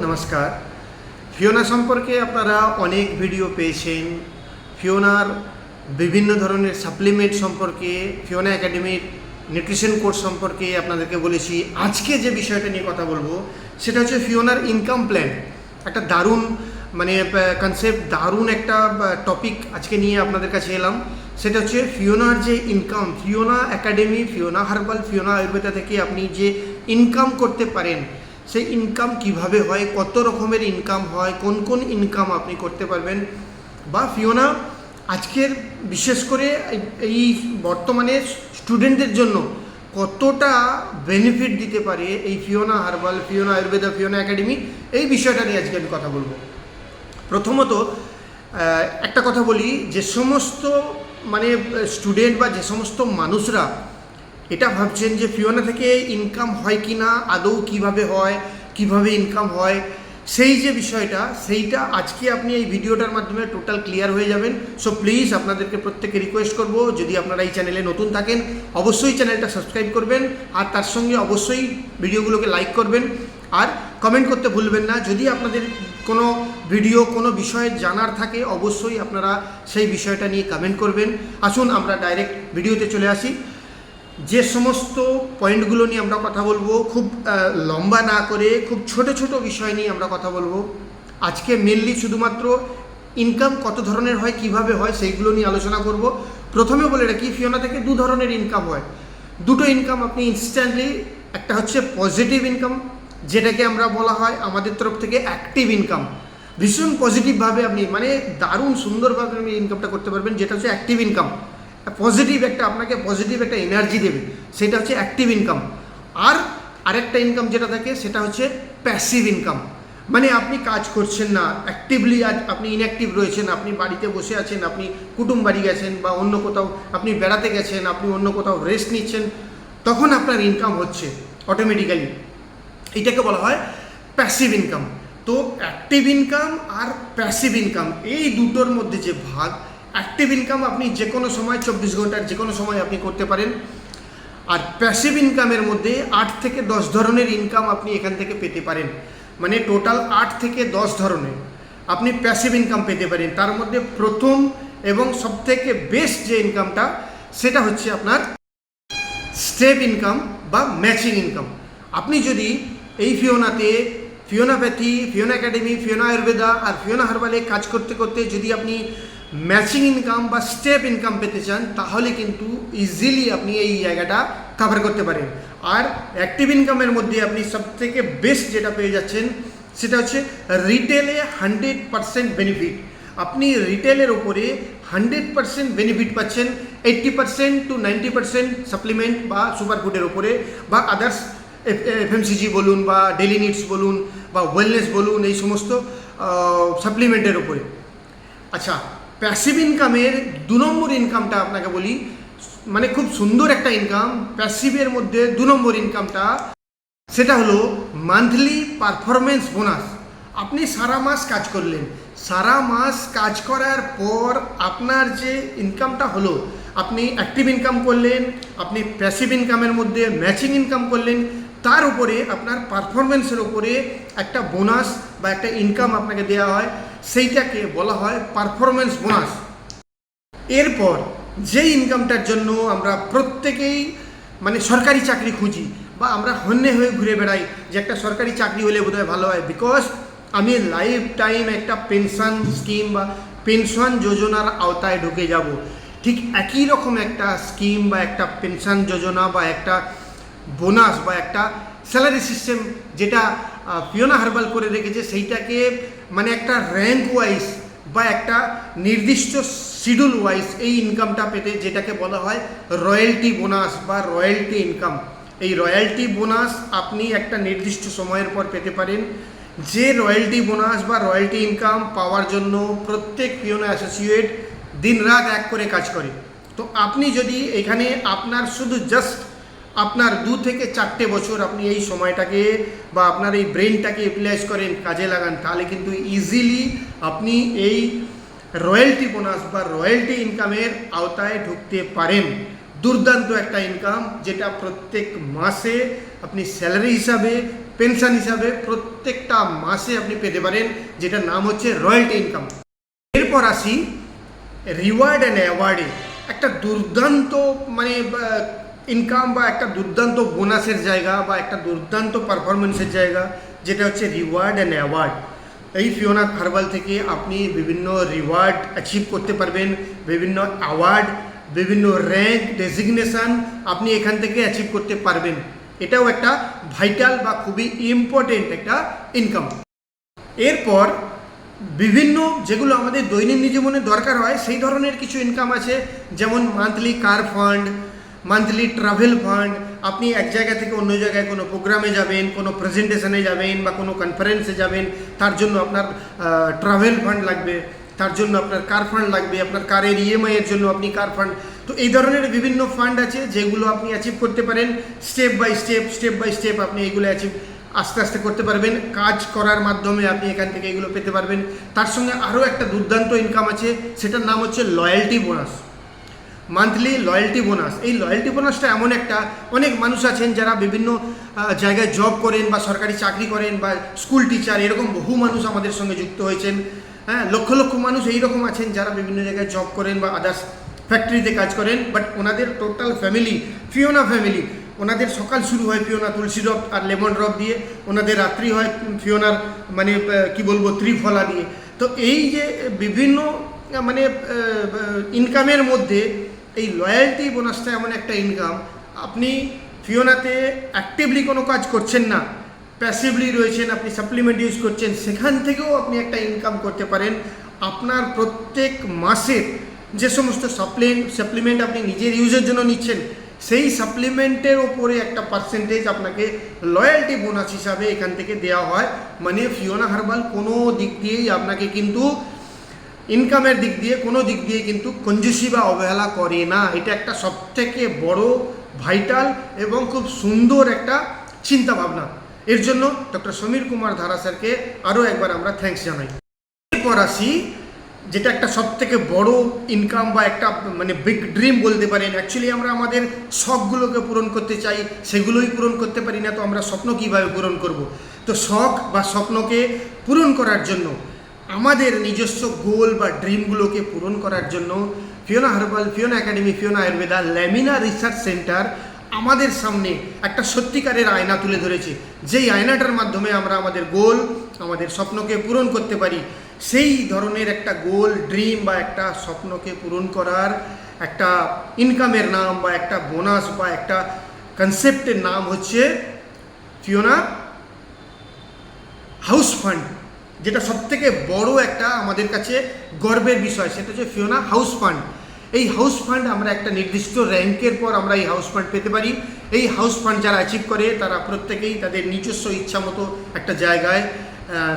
নমস্কার। ফিওনা সম্পর্কে আপনারা অনেক ভিডিও পেয়েছেন। ফিওনার বিভিন্ন ধরনের সাপ্লিমেন্ট সম্পর্কে, ফিওনা একাডেমির নিউট্রিশন কোর্স সম্পর্কে আপনাদেরকে বলেছি। আজকে যে বিষয়টা নিয়ে কথা বলবো সেটা হচ্ছে ফিওনার ইনকাম প্ল্যান। একটা দারুণ কনসেপ্ট, দারুণ একটা টপিক আজকে নিয়ে আপনাদের কাছে এলাম। সেটা হচ্ছে ফিওনার যে income, Fiona academy, Fiona herbal, Fiona Ayurveda থেকে আপনি যে ইনকাম করতে পারেন, সেই ইনকাম কিভাবে হয়, কত রকমের ইনকাম হয়, কোন কোন ইনকাম আপনি করতে পারবেন, বা ফিওনা আজকের বিশেষ করে এই বর্তমানে স্টুডেন্টদের জন্য কতটা বেনিফিট দিতে পারে এই Fiona herbal, Fiona Ayurveda, Fiona academy, এই বিষয়টা নিয়ে আজকে আমি কথা বলবো। প্রথমত একটা কথা বলি, যে সমস্ত স্টুডেন্ট বা যে সমস্ত মানুষরা এটা ভাবছেন যে ফিওনা থেকে ইনকাম হয় কি না, আদৌ কিভাবে হয়, কিভাবে ইনকাম হয়, সেই যে বিষয়টা, সেইটা আজকে আপনি এই ভিডিওটার মাধ্যমে টোটাল ক্লিয়ার হয়ে যাবেন। সো প্লিজ আপনাদেরকে প্রত্যেককে রিকোয়েস্ট করব, যদি আপনারা এই চ্যানেলে নতুন থাকেন অবশ্যই চ্যানেলটা সাবস্ক্রাইব করবেন, আর তার সঙ্গে অবশ্যই ভিডিওগুলোকে লাইক করবেন, আর কমেন্ট করতে ভুলবেন না। যদি আপনাদের কোনো ভিডিও, কোনো বিষয় জানার থাকে অবশ্যই আপনারা সেই বিষয়টা নিয়ে কমেন্ট করবেন। আসুন আমরা ডাইরেক্ট ভিডিওতে চলে আসি। যে সমস্ত পয়েন্টগুলো নিয়ে আমরা কথা বলবো, খুব লম্বা না করে খুব ছোট ছোট বিষয় নিয়ে আমরা কথা বলবো আজকে। মেনলি শুধুমাত্র ইনকাম কত ধরনের হয়, কিভাবে হয়, সেইগুলো নিয়ে আলোচনা করব। প্রথমে বলে রাখি, ফিওনা থেকে দু ধরনের ইনকাম হয়। দুটো ইনকাম আপনি ইনস্ট্যান্টলি, একটা হচ্ছে পজিটিভ ইনকাম, যেটাকে আমরা বলা হয় আমাদের তরফ থেকে অ্যাক্টিভ ইনকাম। ভীষণ পজিটিভভাবে আপনি দারুণ সুন্দরভাবে আপনি ইনকামটা করতে পারবেন, যেটা হচ্ছে অ্যাক্টিভ ইনকাম। পজিটিভ একটা, আপনাকে পজিটিভ একটা এনার্জি দেবে, সেটা হচ্ছে অ্যাক্টিভ ইনকাম। আর আরেকটা ইনকাম যেটা থাকে সেটা হচ্ছে প্যাসিভ ইনকাম। আপনি কাজ করছেন না, অ্যাক্টিভলি আপনি ইনঅ্যাক্টিভ রয়েছেন, আপনি বাড়িতে বসে আছেন, আপনি কুটুম বাড়ি গেছেন, বা অন্য কোথাও আপনি বেড়াতে গেছেন, আপনি অন্য কোথাও রেস্ট নিচ্ছেন, তখন আপনার ইনকাম হচ্ছে অটোমেটিক্যালি। এটাকে বলা হয় প্যাসিভ ইনকাম। তো অ্যাক্টিভ ইনকাম আর প্যাসিভ ইনকাম, এই দুটোর মধ্যে যে ভাগ, অ্যাক্টিভ ইনকাম আপনি যে কোনো সময় 24 ঘন্টার যে কোনো সময় আপনি করতে পারেন। আর প্যাসিভ ইনকামের মধ্যে 8 থেকে 10 ধরনের ইনকাম আপনি এখান থেকে পেতে পারেন। টোটাল 8 থেকে 10 ধরনের আপনি প্যাসিভ ইনকাম পেতে পারেন। তার মধ্যে প্রথম এবং সবথেকে বেস্ট যে ইনকামটা, সেটা হচ্ছে আপনার স্টেপ ইনকাম বা ম্যাচিং ইনকাম। আপনি যদি এই ফিওনাতে, ফিওনাপ্যাথি, ফিওনা একাডেমি, ফিওনা আয়ুর্বেদা আর ফিওনা হার্বালে কাজ করতে করতে যদি আপনি ম্যাচিং ইনকাম বা স্টেপ ইনকাম পেতে চান, তাহলে কিন্তু ইজিলি আপনি এই জায়গাটা কভার করতে পারেন। আর অ্যাক্টিভ ইনকামের মধ্যে আপনি সবথেকে বেস্ট যেটা পেয়ে যাচ্ছেন সেটা হচ্ছে রিটেলে 100% বেনিফিট। আপনি রিটেলের ওপরে 100% বেনিফিট পাচ্ছেন। 80% to 90% সাপ্লিমেন্ট বা সুপারফুডের ওপরে, বা আদার্স এফএমসিজি বলুন, বা ডেলি নিডস বলুন, বা ওয়েলনেস বলুন, এই সমস্ত সাপ্লিমেন্টের ওপরে। আচ্ছা, প্যাসিভ ইনকামের 2 নম্বর ইনকামটা আপনাকে বলি, খুব সুন্দর একটা ইনকাম। প্যাসিভের মধ্যে 2 নম্বর ইনকামটা, সেটা হলো মান্থলি পারফরমেন্স বোনাস। আপনি সারা মাস কাজ করলেন, সারা মাস কাজ করার পর আপনার যে ইনকামটা হলো, আপনি অ্যাক্টিভ ইনকাম করলেন, আপনি প্যাসিভ ইনকামের মধ্যে ম্যাচিং ইনকাম করলেন, তার উপরে আপনার পারফরমেন্সের উপরে একটা বোনাস বা একটা ইনকাম আপনাকে দেওয়া হয়, সেইটাকে বলা হয় পারফরমেন্স বোনাস। এরপর যে ইনকামটার জন্য আমরা প্রত্যেকেই সরকারি চাকরি খুঁজি, বা আমরা হন্যে হয়ে ঘুরে বেড়াই যে একটা সরকারি চাকরি হলে বোধহয় ভালো হয়, বিকজ আমি লাইফ টাইম একটা পেনশন স্কিম বা পেনশন যোজনার আওতায় ঢুকে যাব। ঠিক একই রকম একটা স্কিম বা একটা পেনশন যোজনা বা একটা বোনাস বা একটা স্যালারি সিস্টেম যেটা ফিওনা হার্বাল করে রেখেছে, সেইটাকে একটা র্যাঙ্ক ওয়াইজ বা একটা নির্দিষ্ট শিডিউল ওয়াইজ এই ইনকামটা পেতে, যেটাকে বলা হয় রয়্যালটি বোনাস বা রয়্যালটি ইনকাম। এই রয়্যালটি বোনাস আপনি একটা নির্দিষ্ট সময়ের পর পেতে পারেন। যে রয়্যালটি বোনাস বা রয়্যালটি ইনকাম পাওয়ার জন্য প্রত্যেক ফিওনা অ্যাসোসিয়েট দিনরাত এক করে কাজ করে। তো আপনি যদি এখানে আপনার শুধু জাস্ট আপনার 2 থেকে 4টে বছর আপনি এই সময়টাকে বা আপনার এই ব্রেনটাকে ইউটিলাইজ করেন, কাজে লাগান, তাহলে কিন্তু ইজিলি আপনি এই রয়্যালটি বোনাস বা রয়্যালটি ইনকামের আওতায় ঢুকতে পারেন। দুর্দান্ত একটা ইনকাম, যেটা প্রত্যেক মাসে আপনি স্যালারি হিসাবে পেনশন হিসাবে প্রত্যেকটা মাসে আপনি পেতে পারেন, যেটার নাম হচ্ছে রয়্যালটি ইনকাম। এরপর আসি রিওয়ার্ড অ্যান্ড অ্যাওয়ার্ডে একটা দুর্দান্ত মানে ইনকাম বা একটা দুর্দান্ত বোনাসের জায়গা বা একটা দুর্দান্ত পারফরমেন্সের জায়গা, যেটা হচ্ছে রিওয়ার্ড অ্যান্ড অ্যাওয়ার্ড। এই ফিওনা হার্বাল থেকে আপনি বিভিন্ন রিওয়ার্ড অ্যাচিভ করতে পারবেন, বিভিন্ন অ্যাওয়ার্ড, বিভিন্ন র্যাঙ্ক ডেজিগনেশান আপনি এখান থেকে অ্যাচিভ করতে পারবেন। এটাও একটা ভাইটাল বা খুবই ইম্পর্টেন্ট একটা ইনকাম। এরপর বিভিন্ন যেগুলো আমাদের দৈনন্দিন জীবনে দরকার হয় সেই ধরনের কিছু ইনকাম আছে, যেমন মান্থলি কার ফান্ড, মান্থলি ট্রাভেল ফান্ড। আপনি এক জায়গা থেকে অন্য জায়গায় কোনো প্রোগ্রামে যাবেন, কোনো প্রেজেন্টেশনে যাবেন বা কোনো কনফারেন্সে যাবেন, তার জন্য আপনার ট্রাভেল ফান্ড লাগবে, তার জন্য আপনার কার ফান্ড লাগবে, আপনার কারের ইএমআই এর জন্য আপনি কার ফান্ড। তো এই ধরনের বিভিন্ন ফান্ড আছে যেগুলো আপনি অ্যাচিভ করতে পারেন স্টেপ বাই স্টেপ আপনি এগুলো অ্যাচিভ আস্তে আস্তে করতে পারবেন। কাজ করার মাধ্যমে আপনি এখান থেকে এগুলো পেতে পারবেন। তার সঙ্গে আরও একটা দুর্দান্ত ইনকাম আছে, সেটার নাম হচ্ছে loyalty bonus, monthly loyalty bonus. এই লয়্যালটি বোনাসটা এমন একটা, অনেক মানুষ আছেন যারা বিভিন্ন জায়গায় জব করেন বা সরকারি চাকরি করেন বা স্কুল টিচার, এরকম বহু মানুষ আমাদের সঙ্গে যুক্ত হয়েছেন। হ্যাঁ, লক্ষ লক্ষ মানুষ এইরকম আছেন যারা বিভিন্ন জায়গায় জব করেন বা আদার্স ফ্যাক্টরিতে কাজ করেন, বাট ওনাদের টোটাল ফ্যামিলি ফিওনা ফ্যামিলি, ওনাদের সকাল শুরু হয় ফিওনা তুলসী ড্রপ আর লেমন ড্রপ দিয়ে, ওনাদের রাত্রি হয় ফিওনার মানে কি বলবো ত্রিফলা দিয়ে। তো এই যে বিভিন্ন মানে ইনকামের মধ্যে এই লয়্যালটি বোনাসটা এমন একটা ইনকাম, আপনি ফিওনাতে অ্যাক্টিভলি কোনো কাজ করছেন না, প্যাসিভলি রয়েছেন, আপনি সাপ্লিমেন্ট ইউজ করছেন, সেখান থেকেও আপনি একটা ইনকাম করতে পারেন। আপনার প্রত্যেক মাসের যে সমস্ত সাপ্লিমেন্ট আপনি নিজের ইউজের জন্য নিচ্ছেন, সেই সাপ্লিমেন্টের ওপরে একটা পার্সেন্টেজ আপনাকে লয়্যালটি বোনাস হিসাবে এখান থেকে দেওয়া হয়। মানে ফিওনা হার্বাল কোনো দিক দিয়েই আপনাকে কিন্তু ইনকামের দিক দিয়ে কোনো দিক দিয়ে কিন্তু কঞ্জুসি বা অবহেলা করে না। এটা একটা সবথেকে বড় ভাইটাল এবং খুব সুন্দর একটা চিন্তাভাবনা। এর জন্য ডক্টর সমীর কুমার ধারা স্যারকে আরও একবার আমরা থ্যাঙ্কস জানাই। এরপর আসি যেটা একটা সবথেকে বড় ইনকাম বা একটা মানে বিগ ড্রিম বলতে পারেন। অ্যাকচুয়ালি আমরা আমাদের শখগুলোকে পূরণ করতে চাই, সেগুলোই পূরণ করতে পারি না, তো আমরা স্বপ্ন কীভাবে পূরণ করব? তো শখ বা স্বপ্নকে পূরণ করার জন্য, আমাদের নিজস্ব গোল বা ড্রিমগুলোকে পূরণ করার জন্য Fiona herbal, Fiona academy, Fiona Ayurveda, lamina research centre আমাদের সামনে একটা সত্যিকারের আয়না তুলে ধরেছে। যেই আয়নাটার মাধ্যমে আমরা আমাদের গোল, আমাদের স্বপ্নকে পূরণ করতে পারি। সেই ধরনের একটা গোল, ড্রিম বা একটা স্বপ্নকে পূরণ করার একটা ইনকামের নাম বা একটা বোনাস বা একটা কনসেপ্টের নাম হচ্ছে ফিওনা হাউস ফান্ড, যেটা সবথেকে বড় একটা আমাদের কাছে গর্বের বিষয়, সেটা হচ্ছে ফিওনা হাউস ফান্ড। এই হাউস ফান্ড আমরা একটা নির্দিষ্ট র্যাঙ্কের পর আমরা এই হাউস ফান্ড পেতে পারি। এই হাউস ফান্ড যারা অ্যাচিভ করে তারা প্রত্যেকেই তাদের নিজস্ব ইচ্ছা মতো একটা জায়গায়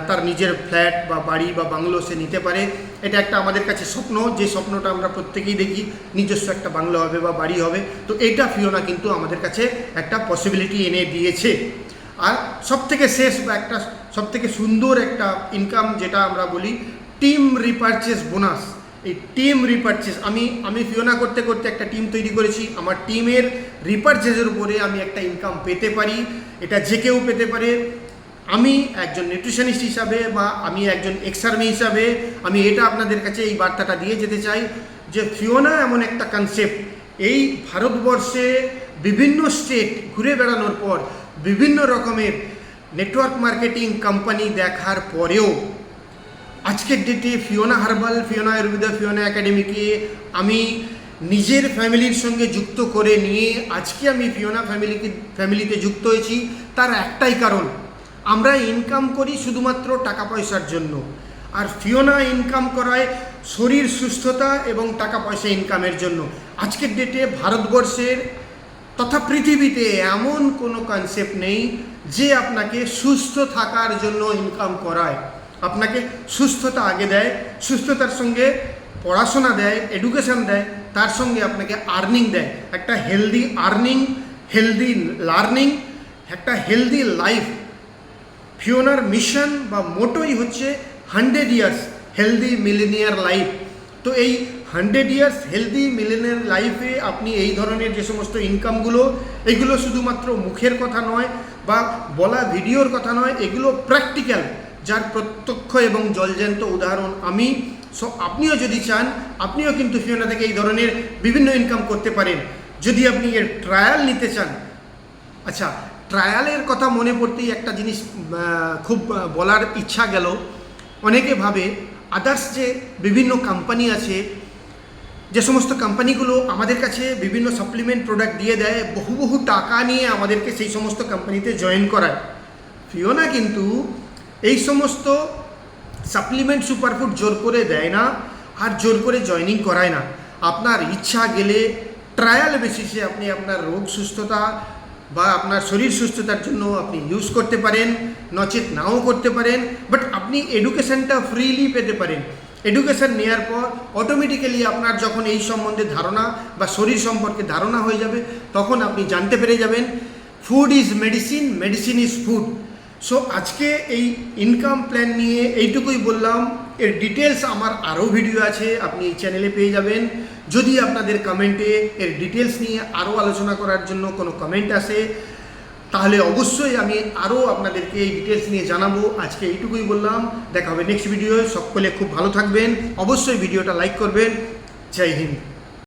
তার নিজের ফ্ল্যাট বা বাড়ি বা বাংলো সে নিতে পারে। এটা একটা আমাদের কাছে স্বপ্ন, যে স্বপ্নটা আমরা প্রত্যেকেই দেখি, নিজস্ব একটা বাংলো হবে বা বাড়ি হবে। তো এটা ফিওনা কিন্তু আমাদের কাছে একটা পসিবিলিটি এনে দিয়েছে। আর সবথেকে শেষ বা একটা সবথেকে সুন্দর একটা ইনকাম যেটা আমরা বলি টিম রিপারচেস বোনাস। এই টিম রিপারচেস, আমি ফিওনা করতে করতে একটা টিম তৈরি করেছি। আমার টিমের রিপারচেসের উপরে আমি একটা ইনকাম পেতে পারি। এটা যে কেউ পেতে পারে। আমি একজন নিউট্রিশনিস্ট হিসাবে বা আমি একজন এক্স-আর্মি হিসাবে আমি এটা আপনাদের কাছে এই বার্তাটা দিয়ে যেতে চাই যে ফিওনা এমন একটা কনসেপ্ট, এই ভারতবর্ষে বিভিন্ন স্টেট ঘুরে বেড়ানোর পর বিভিন্ন রকমের নেটওয়ার্ক মার্কেটিং কোম্পানি দেখার পরেও আজকের ডেটে Fiona herbal, Fiona Ayurveda, Fiona একাডেমিকে আমি নিজের ফ্যামিলির সঙ্গে যুক্ত করে নিয়ে আজকে আমি ফিওনা ফ্যামিলিতে যুক্ত হয়েছি। তার একটাই কারণ, আমরা ইনকাম করি শুধুমাত্র টাকা পয়সার জন্য, আর ফিওনা ইনকাম করায় শরীর সুস্থতা এবং টাকা পয়সা ইনকামের জন্য। আজকের ডেটে ভারতবর্ষের তথা পৃথিবীতে এমন কোনো কনসেপ্ট নেই যে আপনাকে সুস্থ থাকার জন্য ইনকাম করায়। আপনাকে সুস্থতা আগে দেয়, সুস্থতার সঙ্গে পড়াশোনা দেয়, এডুকেশন দেয়, তার সঙ্গে আপনাকে আর্নিং দেয়। একটা হেলদি আর্নিং, হেলদি লার্নিং, একটা হেলদি লাইফ। ফিওনার মিশন বা মোটোই হচ্ছে 100 ইয়ার্স হেলদি মিলেনিয়ার লাইফ। তো এই 100 ইয়ার্স হেলদি মিলেনিয়াল লাইফে আপনি এই ধরনের যে সমস্ত ইনকামগুলো, এগুলো শুধুমাত্র মুখের কথা নয় বা বলা ভিডিওর কথা নয়, এগুলো প্র্যাকটিক্যাল, যার প্রত্যক্ষ এবং জলজ্যান্ত উদাহরণ আমি। সো আপনিও যদি চান, আপনিও কিন্তু ফিওনা থেকে এই ধরনের বিভিন্ন ইনকাম করতে পারেন, যদি আপনি এর ট্রায়াল নিতে চান। আচ্ছা, ট্রায়ালের কথা মনে পড়তেই একটা জিনিস খুব বলার ইচ্ছা গেল। অনেকে ভাবে আদার্স যে বিভিন্ন কোম্পানি আছে, যে সমস্ত কোম্পানিগুলো আমাদের কাছে বিভিন্ন সাপ্লিমেন্ট প্রোডাক্ট দিয়ে দেয়, বহু বহু টাকা নিয়ে আমাদেরকে সেই সমস্ত কোম্পানিতে জয়েন করায়। ফিওনা কিন্তু এই সমস্ত সাপ্লিমেন্ট সুপারফুড জোর করে দেয় না, আর জোর করে জয়েনিং করায় না। আপনার ইচ্ছা গেলে ট্রায়াল বেসিসে আপনি আপনার রোগ সুস্থতা বা আপনার শরীর সুস্থতার জন্য আপনি ইউজ করতে পারেন, নচেত নাও করতে পারেন। বাট আপনি এডুকেশনটা ফ্রিলি পেতে পারেন। এডুকেশন নেওয়ার পর অটোমেটিক্যালি আপনার যখন এই সম্বন্ধে ধারণা বা শরীর সম্পর্কে ধারণা হয়ে যাবে, তখন আপনি জানতে পেরে যাবেন food is medicine, medicine is food. So আজকে এই ইনকাম প্ল্যান নিয়ে এইটুকুই বললাম। এর ডিটেলস আমার আরও ভিডিও আছে, আপনি এই চ্যানেলে পেয়ে যাবেন। যদি আপনাদের কমেন্টে এর ডিটেলস নিয়ে আরও আলোচনা করার জন্য কোনো কমেন্ট আসে, তাহলে অবশ্যই আমি আরও আপনাদেরকে এই ডিটেলস নিয়ে জানাবো। আজকে এইটুকুই বললাম, দেখা হবে নেক্সট ভিডিও। সকলে খুব ভালো থাকবেন, অবশ্যই ভিডিওটা লাইক করবেন। জয় হিন্দ।